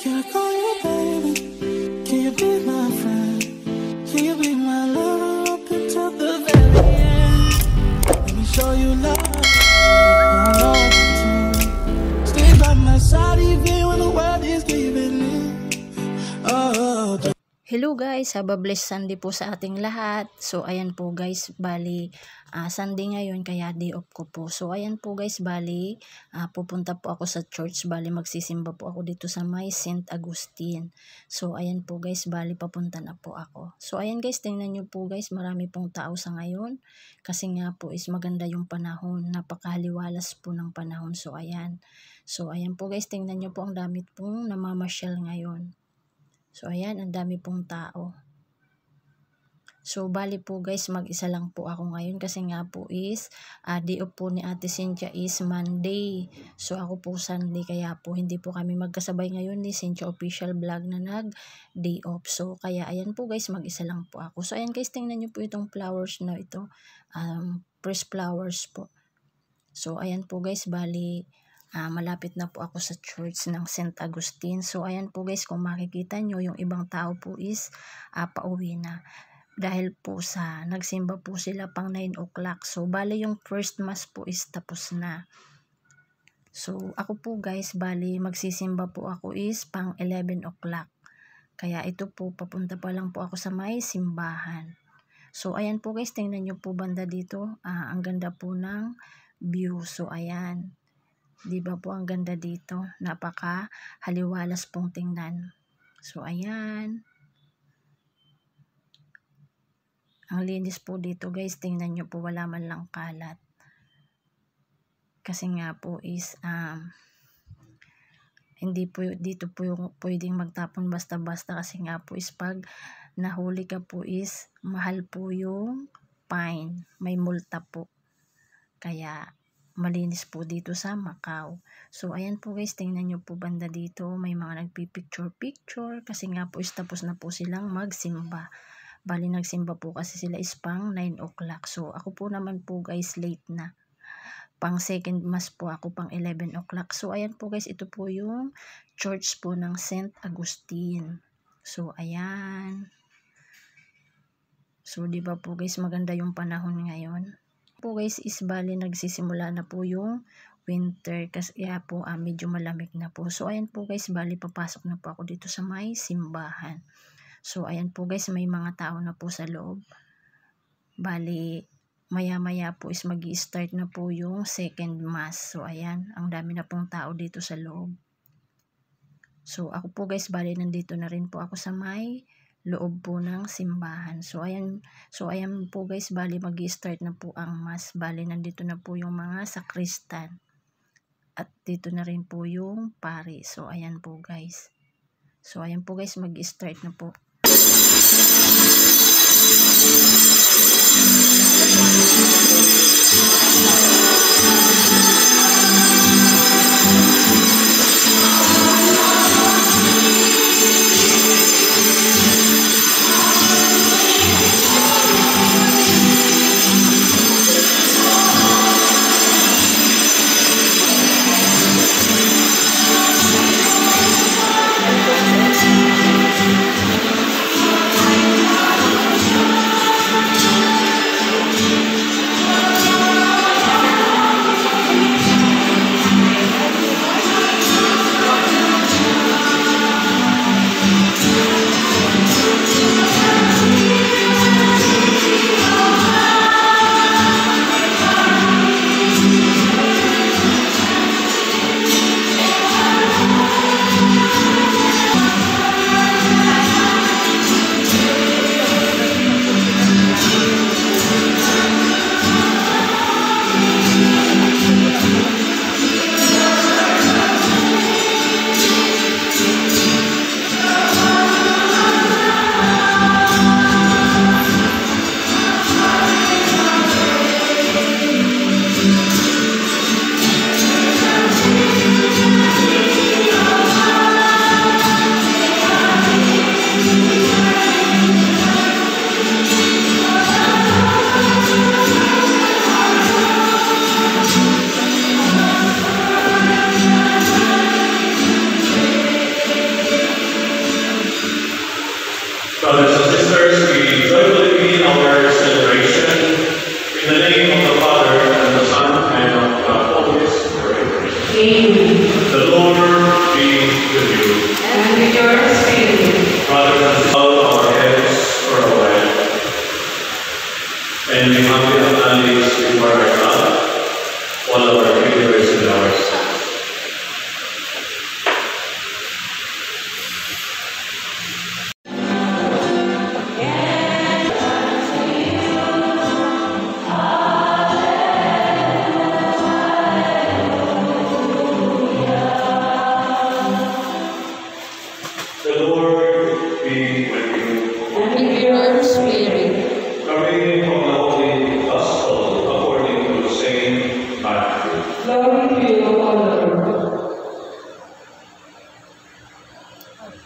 Can I call you baby? Can you be my friend? Can you be my lover up until the very end? Let me show you love. Hold on to. Stay by my side even when the world is giving in. Oh, Hello guys, have a blessed Sunday po sa ating lahat. So ayan po guys, bali Sunday ngayon kaya day off ko po. So ayan po guys, bali pupunta po ako sa church, bali magsisimba po ako dito sa may St. Agustin. So ayan po guys, bali papunta na po ako. So ayan guys, tingnan nyo po guys, marami pong tao sa ngayon. Kasi nga po is maganda yung panahon, napakahaliwalas po ng panahon. So ayan po guys, tingnan nyo po ang dami pong namamasyal ngayon. So, ayan, ang dami pong tao. So, bali po guys, mag-isa lang po ako ngayon kasi nga po is, day off po ni Ate Cynthia is Monday. So, ako po Sunday, kaya po hindi po kami magkasabay ngayon ni Cynthia Official Vlog na nag-day off. So, kaya ayan po guys, mag-isa lang po ako. So, ayan guys, tingnan nyo po itong flowers na ito. Fresh flowers po. So, ayan po guys, bali, malapit na po ako sa church ng St. Agustin. So, ayan po guys, kung makikita nyo, yung ibang tao po is pauwi na. Dahil po sa nagsimba po sila pang 9 o'clock. So, bali yung first mass po is tapos na. So, ako po guys, bali magsisimba po ako is pang 11 o'clock. Kaya ito po, papunta pa lang po ako sa may simbahan. So, ayan po guys, tingnan nyo po banda dito. Ang ganda po ng view. So, ayan. Diba po ang ganda dito? Napaka haliwalas pong tingnan. So, ayan. Ang linis po dito guys. Tingnan nyo po, wala man lang kalat. Kasi nga po is, hindi po dito po yung pwedeng magtapon basta-basta. Kasi nga po is pag nahuli ka po is, mahal po yung fine. May multa po. Kaya, malinis po dito sa Macau. So, ayan po guys, tingnan nyo po banda dito. May mga nagpipicture-picture kasi nga po is tapos na po silang magsimba. Bali, nagsimba po kasi sila is pang 9 o'clock. So, ako po naman po guys, late na. Pang second mass po ako, pang 11 o'clock. So, ayan po guys, ito po yung church po ng St. Agustin. So, ayan. So, diba po guys, maganda yung panahon ngayon. Po guys is bali nagsisimula na po yung winter kasi po medyo malamig na po. So ayan po guys, bali papasok na po ako dito sa may simbahan. So ayan po guys, may mga tao na po sa loob. Bali maya po is magi-start na po yung second mass. So ayan, ang dami na pong tao dito sa loob. So ako po guys, bali nandito na rin po ako sa may loob po ng simbahan. So ayan po guys, bali magi-start na po ang mass. Bali nandito na po yung mga sakristan. At dito na rin po yung pari. So ayan po guys. So ayan po guys, magi-start na po.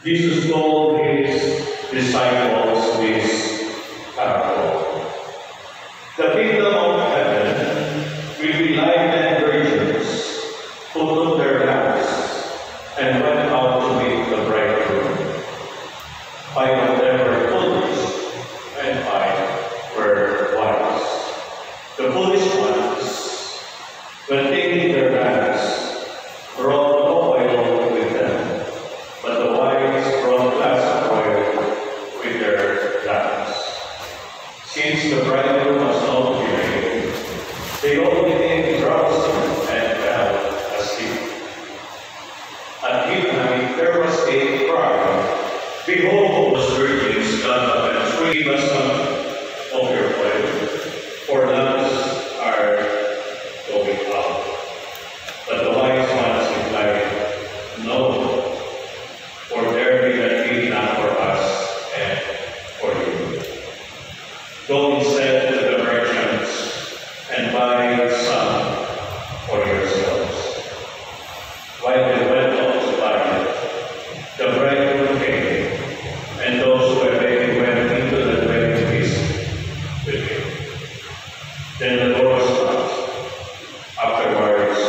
Jesus told his disciples this parable. The kingdom of heaven will be like ten virgins who took their lamps and went out to meet the bridegroom. 5 of them were foolish, and 5 were wise. The foolish ones, when taking their lamps, brought no oil with them, but the wise brought flasks of oil with their lamps. Since the bridegroom was not ready, they all became drowsy and fell asleep. At midnight there was a cry, "Behold, those virgins got up and three us some of your oil, for lamps are going out." But the wise ones replied, "No, for there be that need not for us and for you. Go instead to the merchants and buy some for yourselves." While they went out to buy it, the bridegroom came, and those who were ready went into the wedding feast with him. Then the door was locked. Afterwards,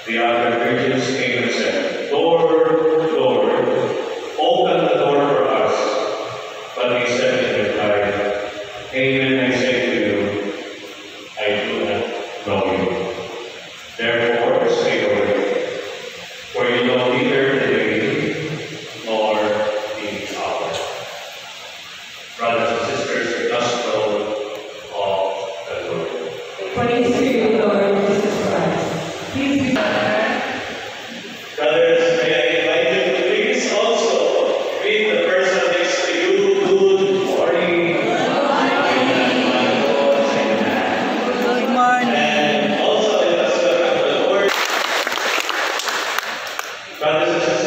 the other virgins came and said, "Lord, Lord, open the door for us." But he said in reply, "Amen, I say to you, I do not know you. Therefore stay away, for you know neither the day nor the hour." Brothers and sisters, the gospel of the Lord. Praise to you, Lord Jesus Christ. Please be Brothers, may I invite you to please also greet the person next to you. Good morning. Good morning. And also let us welcome the Lord. Brothers and sisters,